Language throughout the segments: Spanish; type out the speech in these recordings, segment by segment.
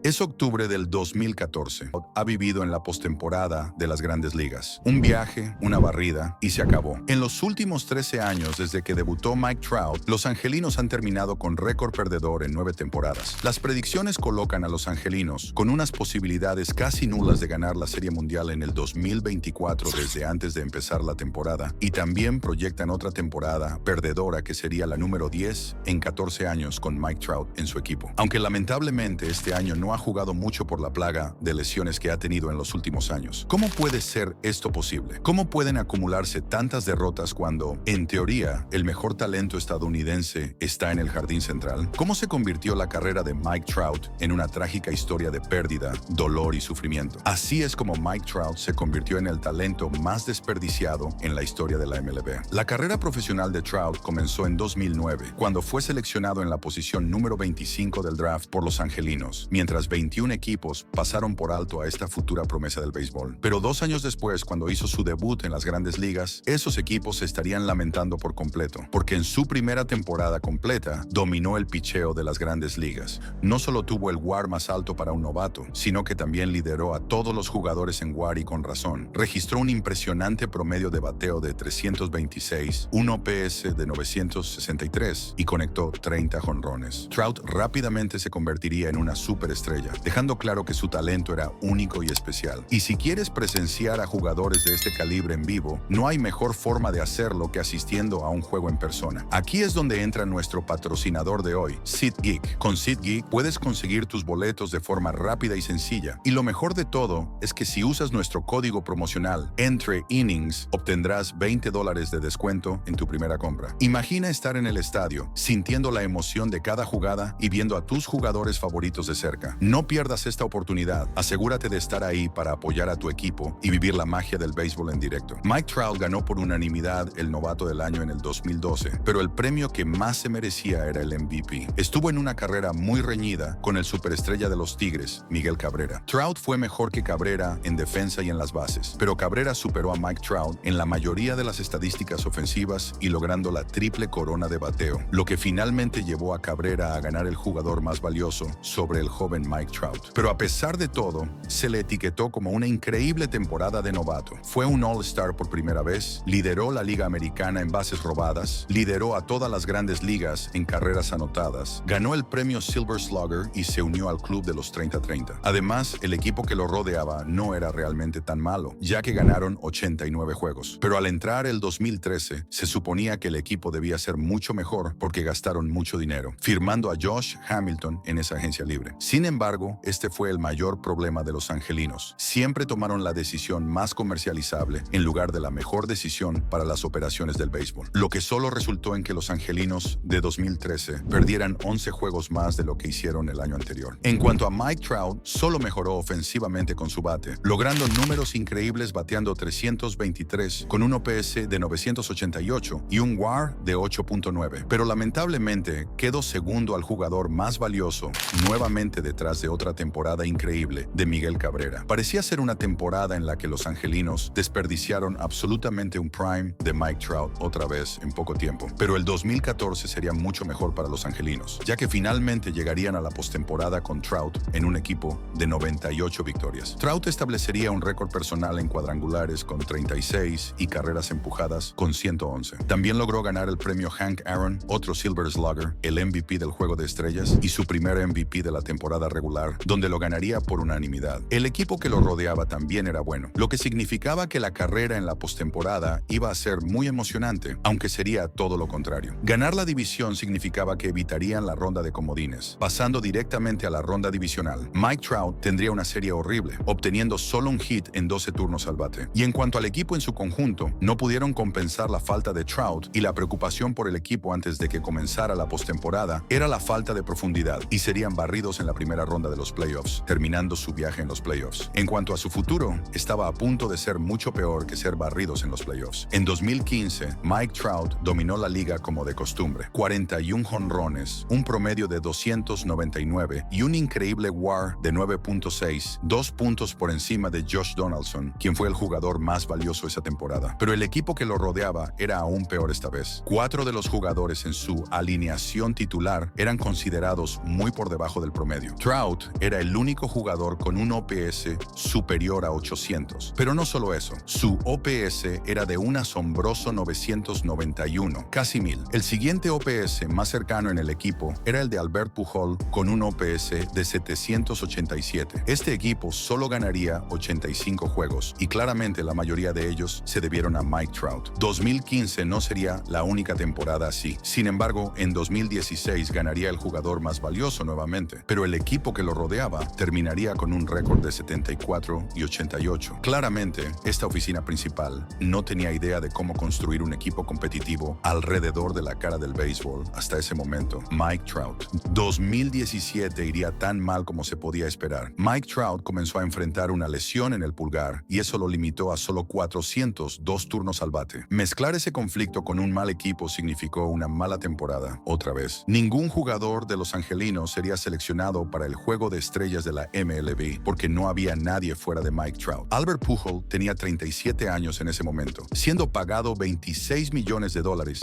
Es octubre del 2014. Ha vivido en la postemporada de las Grandes Ligas. Un viaje, una barrida y se acabó. En los últimos 13 años desde que debutó Mike Trout, los angelinos han terminado con récord perdedor en 9 temporadas. Las predicciones colocan a los angelinos con unas posibilidades casi nulas de ganar la Serie Mundial en el 2024 desde antes de empezar la temporada, y también proyectan otra temporada perdedora que sería la número 10 en 14 años con Mike Trout en su equipo. Aunque lamentablemente este año no ha jugado mucho por la plaga de lesiones que ha tenido en los últimos años. ¿Cómo puede ser esto posible? ¿Cómo pueden acumularse tantas derrotas cuando, en teoría, el mejor talento estadounidense está en el jardín central? ¿Cómo se convirtió la carrera de Mike Trout en una trágica historia de pérdida, dolor y sufrimiento? Así es como Mike Trout se convirtió en el talento más desperdiciado en la historia de la MLB. La carrera profesional de Trout comenzó en 2009, cuando fue seleccionado en la posición número 25 del draft por los angelinos, mientras 21 equipos pasaron por alto a esta futura promesa del béisbol. Pero 2 años después, cuando hizo su debut en las Grandes Ligas, esos equipos se estarían lamentando por completo, porque en su primera temporada completa dominó el picheo de las Grandes Ligas. No solo tuvo el WAR más alto para un novato, sino que también lideró a todos los jugadores en WAR, y con razón. Registró un impresionante promedio de bateo de 326, un OPS de 963 y conectó 30 jonrones. Trout rápidamente se convertiría en una superestrella, dejando claro que su talento era único y especial. Y si quieres presenciar a jugadores de este calibre en vivo, no hay mejor forma de hacerlo que asistiendo a un juego en persona. Aquí es donde entra nuestro patrocinador de hoy, SeatGeek. Con SeatGeek puedes conseguir tus boletos de forma rápida y sencilla. Y lo mejor de todo es que si usas nuestro código promocional ENTREINNINGS, obtendrás $20 de descuento en tu primera compra. Imagina estar en el estadio, sintiendo la emoción de cada jugada y viendo a tus jugadores favoritos de cerca. No pierdas esta oportunidad. Asegúrate de estar ahí para apoyar a tu equipo y vivir la magia del béisbol en directo. Mike Trout ganó por unanimidad el novato del año en el 2012, pero el premio que más se merecía era el MVP. Estuvo en una carrera muy reñida con el superestrella de los Tigres, Miguel Cabrera. Trout fue mejor que Cabrera en defensa y en las bases, pero Cabrera superó a Mike Trout en la mayoría de las estadísticas ofensivas y logrando la triple corona de bateo, lo que finalmente llevó a Cabrera a ganar el jugador más valioso sobre el joven Mike Trout. Pero a pesar de todo, se le etiquetó como una increíble temporada de novato. Fue un All-Star por primera vez, lideró la Liga Americana en bases robadas, lideró a todas las Grandes Ligas en carreras anotadas, ganó el premio Silver Slugger y se unió al club de los 30-30. Además, el equipo que lo rodeaba no era realmente tan malo, ya que ganaron 89 juegos. Pero al entrar el 2013, se suponía que el equipo debía ser mucho mejor porque gastaron mucho dinero, firmando a Josh Hamilton en esa agencia libre. Sin embargo, este fue el mayor problema de los angelinos. Siempre tomaron la decisión más comercializable en lugar de la mejor decisión para las operaciones del béisbol, lo que solo resultó en que los angelinos de 2013 perdieran 11 juegos más de lo que hicieron el año anterior. En cuanto a Mike Trout, solo mejoró ofensivamente con su bate, logrando números increíbles bateando 323 con un OPS de 988 y un WAR de 8.9. Pero lamentablemente quedó segundo al jugador más valioso, nuevamente detrás de otra temporada increíble de Miguel Cabrera. Parecía ser una temporada en la que los angelinos desperdiciaron absolutamente un prime de Mike Trout otra vez en poco tiempo. Pero el 2014 sería mucho mejor para los angelinos, ya que finalmente llegarían a la postemporada con Trout en un equipo de 98 victorias. Trout establecería un récord personal en cuadrangulares con 36 y carreras empujadas con 111. También logró ganar el premio Hank Aaron, otro Silver Slugger, el MVP del Juego de Estrellas y su primer MVP de la temporada regular, donde lo ganaría por unanimidad. El equipo que lo rodeaba también era bueno, lo que significaba que la carrera en la postemporada iba a ser muy emocionante, aunque sería todo lo contrario. Ganar la división significaba que evitarían la ronda de comodines, pasando directamente a la ronda divisional. Mike Trout tendría una serie horrible, obteniendo solo un hit en 12 turnos al bate. Y en cuanto al equipo en su conjunto, no pudieron compensar la falta de Trout, y la preocupación por el equipo antes de que comenzara la postemporada era la falta de profundidad, y serían barridos en la primera ronda de los playoffs, terminando su viaje en los playoffs. En cuanto a su futuro, estaba a punto de ser mucho peor que ser barridos en los playoffs. En 2015, Mike Trout dominó la liga como de costumbre, 41 jonrones, un promedio de 299 y un increíble WAR de 9.6, 2 puntos por encima de Josh Donaldson, quien fue el jugador más valioso esa temporada. Pero el equipo que lo rodeaba era aún peor esta vez. 4 de los jugadores en su alineación titular eran considerados muy por debajo del promedio. Trout Trout era el único jugador con un OPS superior a 800. Pero no solo eso, su OPS era de un asombroso 991, casi 1000. El siguiente OPS más cercano en el equipo era el de Albert Pujol con un OPS de 787. Este equipo solo ganaría 85 juegos y claramente la mayoría de ellos se debieron a Mike Trout. 2015 no sería la única temporada así. Sin embargo, en 2016 ganaría el jugador más valioso nuevamente, pero el equipo que lo rodeaba terminaría con un récord de 74 y 88. Claramente, esta oficina principal no tenía idea de cómo construir un equipo competitivo alrededor de la cara del béisbol hasta ese momento, Mike Trout. 2017 iría tan mal como se podía esperar. Mike Trout comenzó a enfrentar una lesión en el pulgar y eso lo limitó a solo 402 turnos al bate. Mezclar ese conflicto con un mal equipo significó una mala temporada, otra vez. Ningún jugador de los angelinos sería seleccionado para el juego de estrellas de la MLB porque no había nadie fuera de Mike Trout. Albert Pujol tenía 37 años en ese momento, siendo pagado $26 millones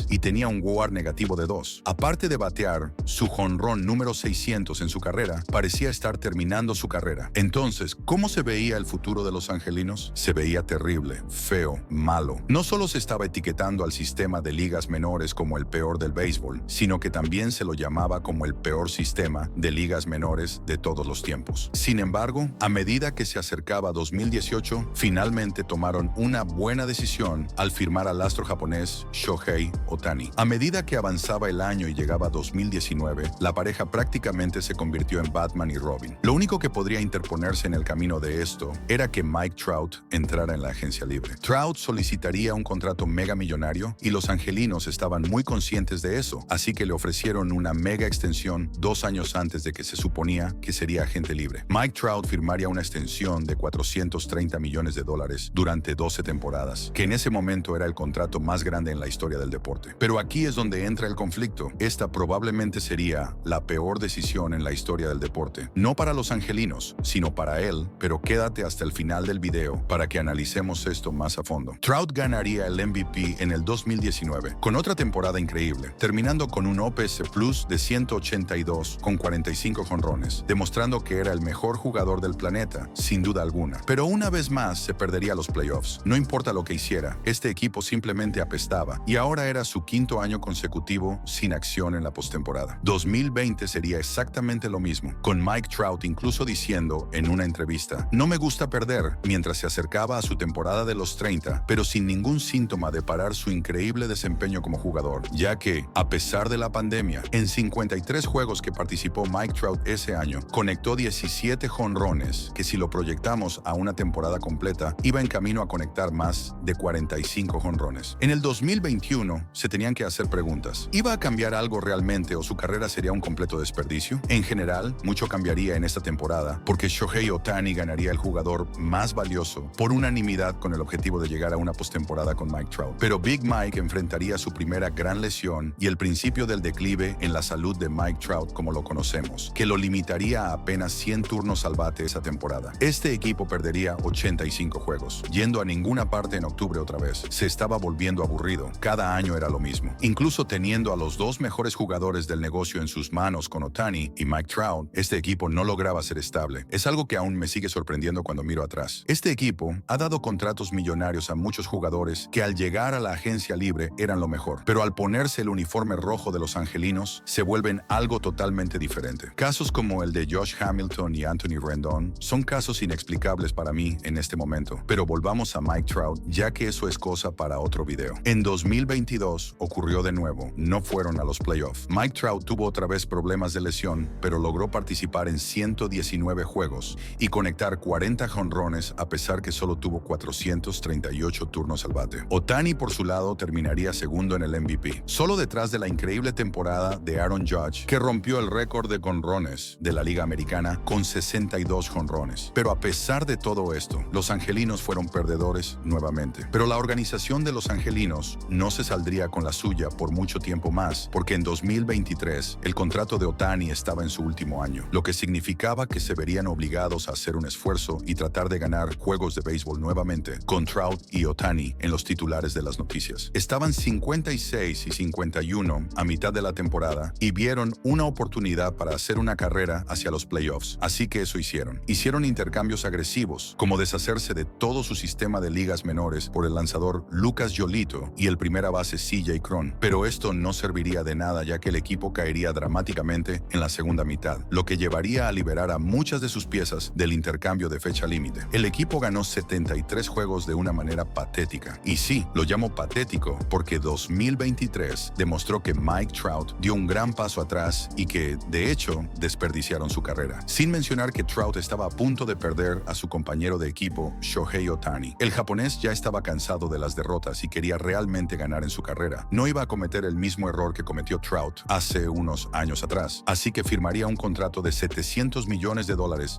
y tenía un WAR negativo de 2. Aparte de batear su jonrón número 600 en su carrera, parecía estar terminando su carrera. Entonces, ¿cómo se veía el futuro de los angelinos? Se veía terrible, feo, malo. No solo se estaba etiquetando al sistema de ligas menores como el peor del béisbol, sino que también se lo llamaba como el peor sistema de ligas menores de todos los tiempos. Sin embargo, a medida que se acercaba 2018, finalmente tomaron una buena decisión al firmar al astro japonés Shohei Ohtani. A medida que avanzaba el año y llegaba 2019, la pareja prácticamente se convirtió en Batman y Robin. Lo único que podría interponerse en el camino de esto era que Mike Trout entrara en la agencia libre. Trout solicitaría un contrato mega millonario y los angelinos estaban muy conscientes de eso, así que le ofrecieron una mega extensión 2 años antes de que se suponía que sería agente libre. Mike Trout firmaría una extensión de $430 millones durante 12 temporadas, que en ese momento era el contrato más grande en la historia del deporte. Pero aquí es donde entra el conflicto. Esta probablemente sería la peor decisión en la historia del deporte. No para los angelinos, sino para él, pero quédate hasta el final del video para que analicemos esto más a fondo. Trout ganaría el MVP en el 2019, con otra temporada increíble, terminando con un OPS Plus de 182 con 45 jonrones, demostrando que era el mejor jugador del planeta, sin duda alguna. Pero una vez más se perdería los playoffs. No importa lo que hiciera, este equipo simplemente apestaba y ahora era su 5º año consecutivo sin acción en la postemporada. 2020 sería exactamente lo mismo, con Mike Trout incluso diciendo en una entrevista: "No me gusta perder", mientras se acercaba a su temporada de los 30, pero sin ningún síntoma de parar su increíble desempeño como jugador, ya que, a pesar de la pandemia, en 53 juegos que participó Mike Trout ese año, conectó 17 jonrones, que si lo proyectamos a una temporada completa, iba en camino a conectar más de 45 jonrones. En el 2021 se tenían que hacer preguntas. ¿Iba a cambiar algo realmente o su carrera sería un completo desperdicio? En general, mucho cambiaría en esta temporada porque Shohei Ohtani ganaría el jugador más valioso por unanimidad con el objetivo de llegar a una postemporada con Mike Trout. Pero Big Mike enfrentaría su primera gran lesión y el principio del declive en la salud de Mike Trout como lo conocemos, que lo limitaría a apenas 100 turnos al bate esa temporada. Este equipo perdería 85 juegos, yendo a ninguna parte en octubre otra vez. Se estaba volviendo aburrido. Cada año era lo mismo. Incluso teniendo a los 2 mejores jugadores del negocio en sus manos con Ohtani y Mike Trout, este equipo no lograba ser estable. Es algo que aún me sigue sorprendiendo cuando miro atrás. Este equipo ha dado contratos millonarios a muchos jugadores que al llegar a la agencia libre eran lo mejor, pero al ponerse el uniforme rojo de los angelinos, se vuelven algo totalmente diferente. Casos como el de Josh Hamilton y Anthony Rendon son casos inexplicables para mí en este momento, pero volvamos a Mike Trout, ya que eso es cosa para otro video. En 2022 ocurrió de nuevo, no fueron a los playoffs. Mike Trout tuvo otra vez problemas de lesión, pero logró participar en 119 juegos y conectar 40 jonrones a pesar que solo tuvo 438 turnos al bate. Ohtani, por su lado, terminaría segundo en el MVP, solo detrás de la increíble temporada de Aaron Judge, que rompió el récord de jonrones de la Liga Americana con 62 jonrones. Pero a pesar de todo esto, los angelinos fueron perdedores nuevamente. Pero la organización de los angelinos no se saldría con la suya por mucho tiempo más, porque en 2023 el contrato de Ohtani estaba en su último año, lo que significaba que se verían obligados a hacer un esfuerzo y tratar de ganar juegos de béisbol nuevamente, con Trout y Ohtani en los titulares de las noticias. Estaban 56 y 51 a mitad de la temporada y vieron una oportunidad para hacer una carrera carrera hacia los playoffs. Así que eso hicieron. Hicieron intercambios agresivos, como deshacerse de todo su sistema de ligas menores por el lanzador Lucas Giolito y el primera base CJ Cron. Pero esto no serviría de nada, ya que el equipo caería dramáticamente en la segunda mitad, lo que llevaría a liberar a muchas de sus piezas del intercambio de fecha límite. El equipo ganó 73 juegos de una manera patética. Y sí, lo llamo patético porque 2023 demostró que Mike Trout dio un gran paso atrás y que, de hecho, desperdiciaron su carrera. Sin mencionar que Trout estaba a punto de perder a su compañero de equipo, Shohei Ohtani. El japonés ya estaba cansado de las derrotas y quería realmente ganar en su carrera. No iba a cometer el mismo error que cometió Trout hace unos años atrás. Así que firmaría un contrato de $700 millones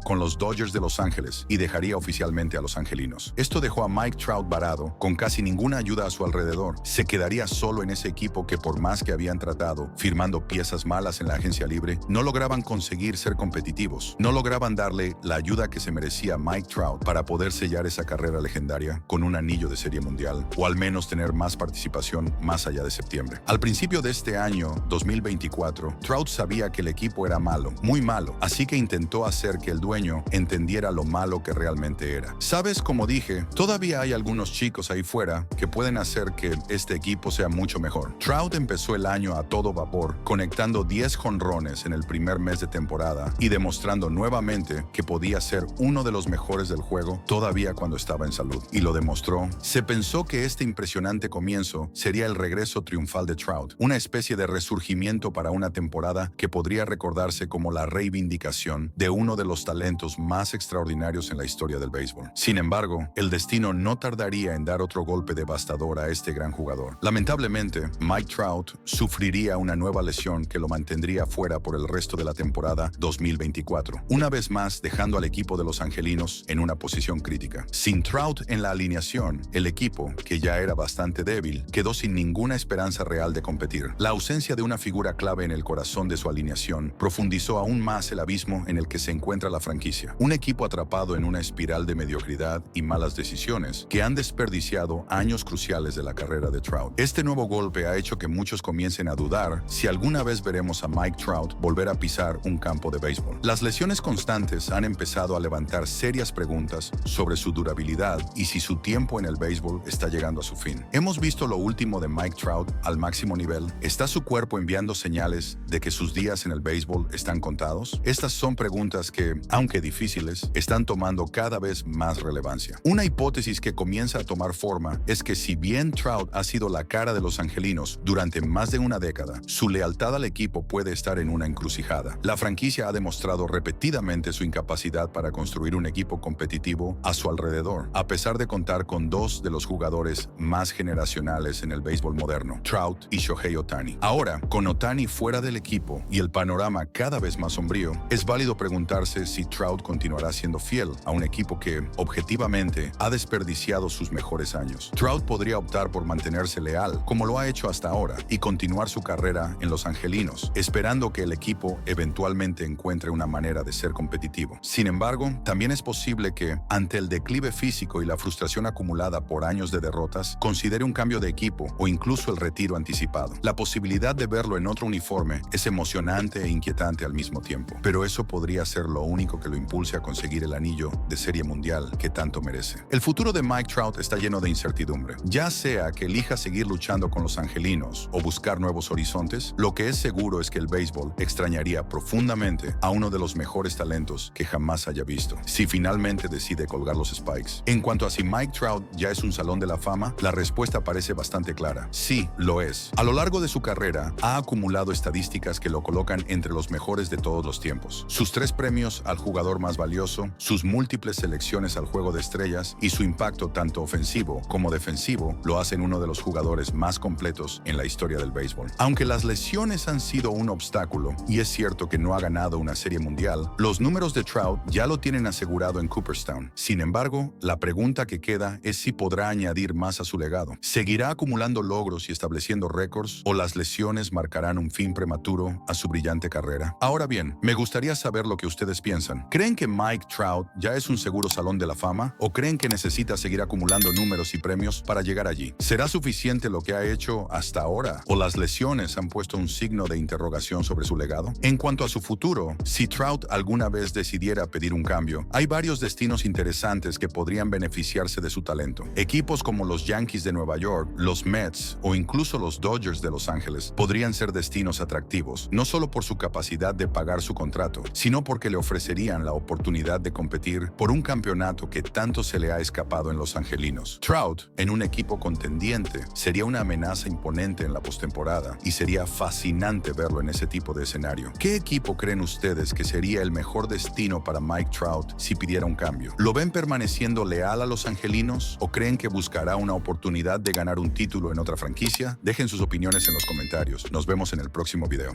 con los Dodgers de Los Ángeles y dejaría oficialmente a los angelinos. Esto dejó a Mike Trout varado, con casi ninguna ayuda a su alrededor. Se quedaría solo en ese equipo que, por más que habían tratado, firmando piezas malas en la agencia libre, no lograban conseguir ser competitivos. No lograban darle la ayuda que se merecía Mike Trout para poder sellar esa carrera legendaria con un anillo de Serie Mundial, o al menos tener más participación más allá de septiembre. Al principio de este año, 2024, Trout sabía que el equipo era malo, muy malo, así que intentó hacer que el dueño entendiera lo malo que realmente era. Sabes, como dije, todavía hay algunos chicos ahí fuera que pueden hacer que este equipo sea mucho mejor. Trout empezó el año a todo vapor, conectando 10 jonrones en el primer mes de temporada y demostrando nuevamente que podía ser uno de los mejores del juego todavía cuando estaba en salud. Y lo demostró. Se pensó que este impresionante comienzo sería el regreso triunfal de Trout, una especie de resurgimiento para una temporada que podría recordarse como la reivindicación de uno de los talentos más extraordinarios en la historia del béisbol. Sin embargo, el destino no tardaría en dar otro golpe devastador a este gran jugador. Lamentablemente, Mike Trout sufriría una nueva lesión que lo mantendría fuera por el resto de la temporada 2024, una vez más dejando al equipo de los angelinos en una posición crítica. Sin Trout en la alineación, el equipo, que ya era bastante débil, quedó sin ninguna esperanza real de competir. La ausencia de una figura clave en el corazón de su alineación profundizó aún más el abismo en el que se encuentra la franquicia. Un equipo atrapado en una espiral de mediocridad y malas decisiones que han desperdiciado años cruciales de la carrera de Trout. Este nuevo golpe ha hecho que muchos comiencen a dudar si alguna vez veremos a Mike Trout volver a pisar un campo de béisbol. Las lesiones constantes han empezado a levantar serias preguntas sobre su durabilidad y si su tiempo en el béisbol está llegando a su fin. Hemos visto lo último de Mike Trout al máximo nivel. ¿Está su cuerpo enviando señales de que sus días en el béisbol están contados? Estas son preguntas que, aunque difíciles, están tomando cada vez más relevancia. Una hipótesis que comienza a tomar forma es que si bien Trout ha sido la cara de los angelinos durante más de una década, su lealtad al equipo puede estar en una encrucijada. La franquicia ha demostrado repetidamente su incapacidad para construir un equipo competitivo a su alrededor, a pesar de contar con dos de los jugadores más generacionales en el béisbol moderno, Trout y Shohei Ohtani. Ahora, con Ohtani fuera del equipo y el panorama cada vez más sombrío, es válido preguntarse si Trout continuará siendo fiel a un equipo que, objetivamente, ha desperdiciado sus mejores años. Trout podría optar por mantenerse leal, como lo ha hecho hasta ahora, y continuar su carrera en los angelinos, esperando que el equipo eventualmente encuentre una manera de ser competitivo. Sin embargo, también es posible que, ante el declive físico y la frustración acumulada por años de derrotas, considere un cambio de equipo o incluso el retiro anticipado. La posibilidad de verlo en otro uniforme es emocionante e inquietante al mismo tiempo, pero eso podría ser lo único que lo impulse a conseguir el anillo de Serie Mundial que tanto merece. El futuro de Mike Trout está lleno de incertidumbre. Ya sea que elija seguir luchando con los angelinos o buscar nuevos horizontes, lo que es seguro es que el béisbol extrañaría profundamente a uno de los mejores talentos que jamás haya visto, si finalmente decide colgar los spikes. En cuanto a si Mike Trout ya es un salón de la fama, la respuesta parece bastante clara. Sí, lo es. A lo largo de su carrera, ha acumulado estadísticas que lo colocan entre los mejores de todos los tiempos. Sus 3 premios al jugador más valioso, sus múltiples selecciones al juego de estrellas y su impacto tanto ofensivo como defensivo lo hacen uno de los jugadores más completos en la historia del béisbol. Aunque las lesiones han sido un obstáculo y es cierto que no ha ganado una serie mundial, los números de Trout ya lo tienen asegurado en Cooperstown. Sin embargo, la pregunta que queda es si podrá añadir más a su legado. ¿Seguirá acumulando logros y estableciendo récords o las lesiones marcarán un fin prematuro a su brillante carrera? Ahora bien, me gustaría saber lo que ustedes piensan. ¿Creen que Mike Trout ya es un seguro salón de la fama o creen que necesita seguir acumulando números y premios para llegar allí? ¿Será suficiente lo que ha hecho hasta ahora o las lesiones han puesto un signo de interrogación sobre su legado? En cuanto a su futuro, futuro, si Trout alguna vez decidiera pedir un cambio, hay varios destinos interesantes que podrían beneficiarse de su talento. Equipos como los Yankees de Nueva York, los Mets o incluso los Dodgers de Los Ángeles podrían ser destinos atractivos, no solo por su capacidad de pagar su contrato, sino porque le ofrecerían la oportunidad de competir por un campeonato que tanto se le ha escapado en los angelinos. Trout, en un equipo contendiente, sería una amenaza imponente en la postemporada y sería fascinante verlo en ese tipo de escenario. ¿Qué equipo creen ustedes que sería el mejor destino para Mike Trout si pidiera un cambio? ¿Lo ven permaneciendo leal a los angelinos o creen que buscará una oportunidad de ganar un título en otra franquicia? Dejen sus opiniones en los comentarios. Nos vemos en el próximo video.